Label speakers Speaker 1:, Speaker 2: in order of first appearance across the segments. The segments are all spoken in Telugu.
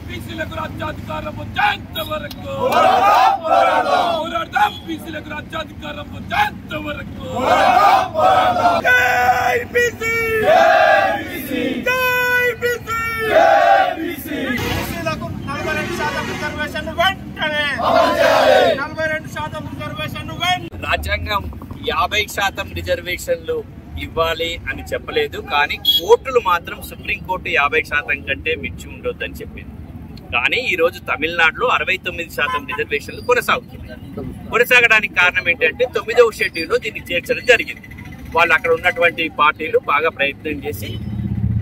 Speaker 1: బీసీలకు రాజ్యాధికారం వచ్చేంత వరకు పోరాడదాం. బీసీలకు రాజ్యాధికారం వచ్చేంత వరకు జై బీసీ, జై బీసీ,
Speaker 2: బీసీలకు 42% రిజర్వేషన్ వెంటనే 42% రిజర్వేషన్ వెంటనే.
Speaker 3: రాజ్యాంగం 50% రిజర్వేషన్లు ఇవ్వాలి అని చెప్పలేదు, కానీ కోర్టులు మాత్రం సుప్రీంకోర్టు 50% కంటే మించి ఉండొద్దని చెప్పింది. కానీ ఈ రోజు తమిళనాడులో 69% రిజర్వేషన్లు కొనసాగడానికి కారణం ఏంటంటే 9వ షెడ్యూల్లో దీన్ని చేర్చడం జరిగింది. వాళ్ళు అక్కడ ఉన్నటువంటి పార్టీలు బాగా ప్రయత్నం చేసి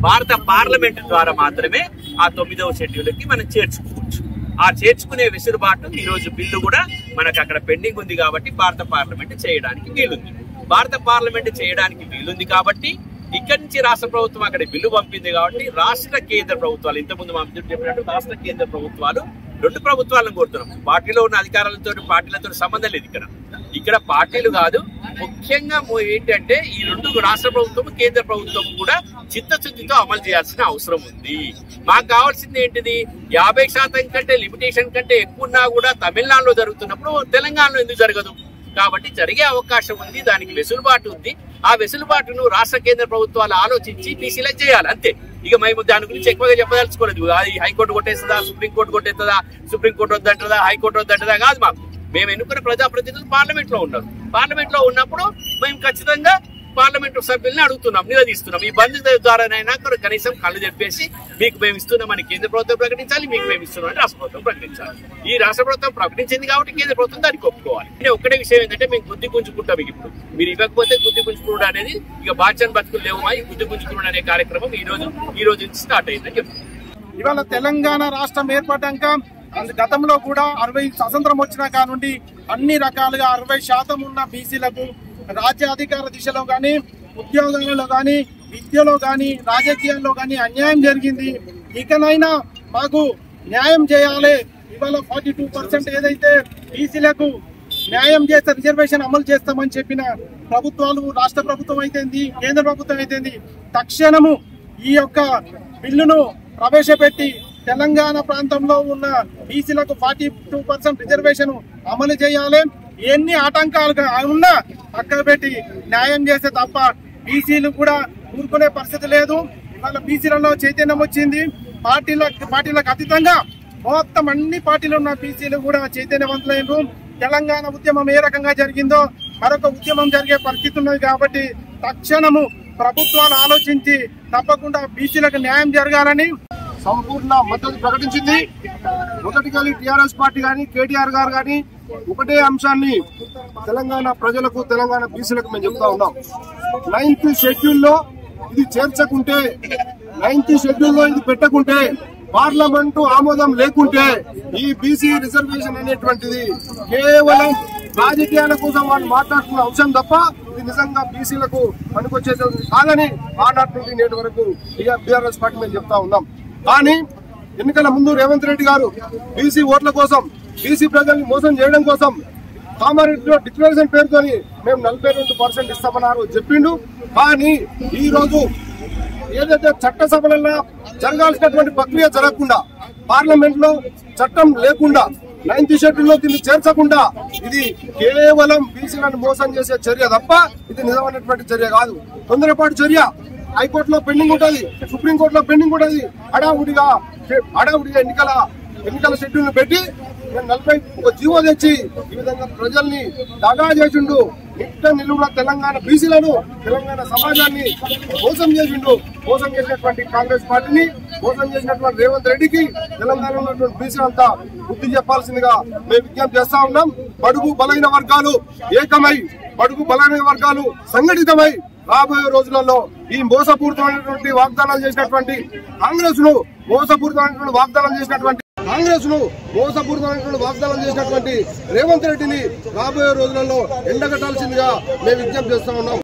Speaker 3: భారత పార్లమెంట్ ద్వారా మాత్రమే ఆ 9వ షెడ్యూల్కి మనం చేర్చుకోవచ్చు. ఆ చేర్చుకునే వెసులుబాటు ఈ రోజు బిల్లు కూడా మనకు అక్కడ పెండింగ్ ఉంది కాబట్టి భారత పార్లమెంట్ చేయడానికి వీలుంది. భారత పార్లమెంట్ చేయడానికి వీలుంది కాబట్టి ఇక్కడి నుంచి రాష్ట్ర ప్రభుత్వం అక్కడ బిల్లు పంపింది కాబట్టి రాష్ట్ర కేంద్ర ప్రభుత్వాలు, ఇంతకుముందు మంత్రులు చెప్పినట్టు రాష్ట్ర కేంద్ర ప్రభుత్వాలు రెండు ప్రభుత్వాలను కోరుతున్నాం. పార్టీలో ఉన్న పార్టీలతో సంబంధం లేదు. ఇక్కడ పార్టీలు కాదు, ముఖ్యంగా ఏంటంటే ఈ రెండు రాష్ట్ర ప్రభుత్వం కేంద్ర ప్రభుత్వం కూడా చిత్తశుద్ధితో అమలు చేయాల్సిన అవసరం ఉంది. మాకు కావాల్సింది ఏంటిది, 50% కంటే లిమిటేషన్ కంటే ఎక్కువ ఉన్నా కూడా తమిళనాడులో జరుగుతున్నప్పుడు తెలంగాణలో ఎందుకు జరగదు? కాబట్టి జరిగే అవకాశం ఉంది, దానికి వెసులుబాటు ఉంది. ఆ వెసులుబాటును రాష్ట్ర కేంద్ర ప్రభుత్వాలు ఆలోచించి బీసీలకు చేయాలి, అంతే. ఇక మేము దాని గురించి ఎక్కువగా చెప్పదలుచుకోలేదు. హైకోర్టు కొట్టేస్తుందా, సుప్రీంకోర్టు కొట్టేస్తుందా, సుప్రీంకోర్టు వద్దంటదా, హైకోర్టు వద్దంటదా కాదు. మేము ఎన్నుకున్న ప్రజాప్రతినిధులు పార్లమెంట్ లో ఉన్నారు. పార్లమెంట్ లో ఉన్నప్పుడు మేము ఖచ్చితంగా పార్లమెంటు సభ్యుల్ని అడుగుతున్నాం, నిలదీస్తున్నాం. ఈ బంద్ ద్వారానైనా కనీసం కళ్ళు చెప్పేసి మీకు మేము ఇస్తున్నామని కేంద్ర ప్రభుత్వం ప్రకటించాలి, మీకు మేము ఇస్తున్నామని రాష్ట్ర ప్రభుత్వం ప్రకటించాలి. ఈ రాష్ట్ర ప్రభుత్వం ప్రకటించింది కాబట్టి కేంద్ర ప్రభుత్వం దానికి ఒప్పుకోవాలి. ఒక్కటే విషయం ఏంటంటే మేము గుద్ది గుంజుకుంటాం. ఇప్పుడు మీరు ఇవ్వకపోతే గుద్ది గుంజుకున్నాడు అనేది ఇక బాధ్యత బతుకులు లేవు. ఈ గుద్ది గుంజుకున్నాడు అనే కార్యక్రమం ఈ రోజు నుంచి స్టార్ట్ అయిందని చెప్తున్నాం.
Speaker 2: ఇవాళ తెలంగాణ రాష్ట్రం ఏర్పడ్డాక గతంలో కూడా 60 స్వతంత్రం వచ్చిన కానుండి అన్ని రకాలుగా 60% ఉన్న బీసీలకు రాజ్యాధికార దిశలో కానీ, ఉద్యోగాలలో కానీ, విద్యలో కానీ, రాజకీయాల్లో కానీ అన్యాయం జరిగింది. ఇకనైనా మాకు న్యాయం చేయాలి. ఇవాళ 42% ఏదైతే బీసీలకు న్యాయం చేస్తే రిజర్వేషన్ అమలు చేస్తామని చెప్పిన ప్రభుత్వాలు, రాష్ట్ర ప్రభుత్వం అయితేంది, కేంద్ర ప్రభుత్వం అయితేంది, తక్షణము ఈ యొక్క బిల్లును ప్రవేశపెట్టి తెలంగాణ ప్రాంతంలో ఉన్న బీసీలకు 42% రిజర్వేషన్ అమలు చేయాలి. ఎన్ని ఆటంకాలుగా ఉన్నా పక్కకు పెట్టి న్యాయం చేస్తే తప్ప బీసీలు కూడా ఊరుకునే పరిస్థితి లేదు. ఇవాళ బీసీలలో చైతన్యం వచ్చింది. పార్టీలకు అతీతంగా మొత్తం అన్ని పార్టీలు ఉన్న బీసీలు కూడా చైతన్యవంతులైనరు. తెలంగాణ ఉద్యమం ఏ రకంగా జరిగిందో మరొక ఉద్యమం జరిగే పరిస్థితి ఉన్నది. కాబట్టి తక్షణము ప్రభుత్వాలు ఆలోచించి తప్పకుండా బీసీలకు న్యాయం జరగాలని సంపూర్ణ మద్దతు ప్రకటించింది. మొదటిగా టీఆర్ఎస్ పార్టీ కానీ, కేటీఆర్ గారు కానీ ఒకటే అంశాన్ని తెలంగాణ ప్రజలకు, తెలంగాణ బీసీలకు మేము చెప్తా ఉన్నాం. 9th షెడ్యూల్లో ఇది చేర్చకుంటే, 9th షెడ్యూల్లో ఇది పెట్టకుంటే, పార్లమెంటు ఆమోదం లేకుంటే ఈ బీసీ రిజర్వేషన్ అనేటువంటిది కేవలం రాజకీయాల కోసం వాళ్ళు మాట్లాడుతున్న అంశం తప్ప ఇది నిజంగా బీసీలకు పనికొచ్చేది కాదని ఆనాటి నుండి నేటి వరకు టీఆర్ఎస్ పార్టీ మేము చెప్తా ఉన్నాం. కానీ ఎన్నికల ముందు రేవంత్ రెడ్డి గారు బీసీ ఓట్ల కోసం, బీసీ ప్రజల్ని మోసం చేయడం కోసం
Speaker 4: కామారెడ్డిలో డిక్లరేషన్ పేరుతోని మేము 42% ఇస్తామన్నారు చెప్పిండు. కానీ ఈ రోజు ఏదైతే చట్టసభలలో జరగాల్సినటువంటి ప్రక్రియ జరగకుండా, పార్లమెంట్ లో చట్టం లేకుండా, 9th షెడ్యూల్లో దీన్ని చేర్చకుండా ఇది కేవలం బీసీలను మోసం చేసే చర్య తప్ప ఇది నిజమైనటువంటి చర్య కాదు. తొందరపాటు చర్య. హైకోర్టులో పెండింగ్ ఉంటుంది, సుప్రీంకోర్టులో పెండింగ్ ఉంటుంది. హడావుడిగా ఎన్నికల షెడ్యూల్ పెట్టి 41 జీవో తెచ్చి ఈ విధంగా ప్రజల్ని దగా చేసిండు. నిలువున తెలంగాణ బీసీలను, తెలంగాణ సమాజాన్ని మోసం చేసిండు. మోసం చేసినటువంటి కాంగ్రెస్ పార్టీని, మోసం చేసినటువంటి రేవంత్ రెడ్డికి తెలంగాణలో ఉన్నటువంటి బీసీలు అంతా బుద్ధి చెప్పాల్సిందిగా మేము విజ్ఞప్తి చేస్తా ఉన్నాం. బడుగు బలైన వర్గాలు ఏకమై, బడుగు బలైన వర్గాలు సంఘటితమై రాబోయే రోజులలో ఈ మోసపూరితమైనటువంటి వాగ్దానాలు చేసినటువంటి కాంగ్రెస్ ను వాగ్దానం చేసినటువంటి రేవంత్ రెడ్డిని రాబోయే రోజులలో ఎండగట్టాల్సిందిగా మేము విజ్ఞప్తి చేస్తా ఉన్నాం.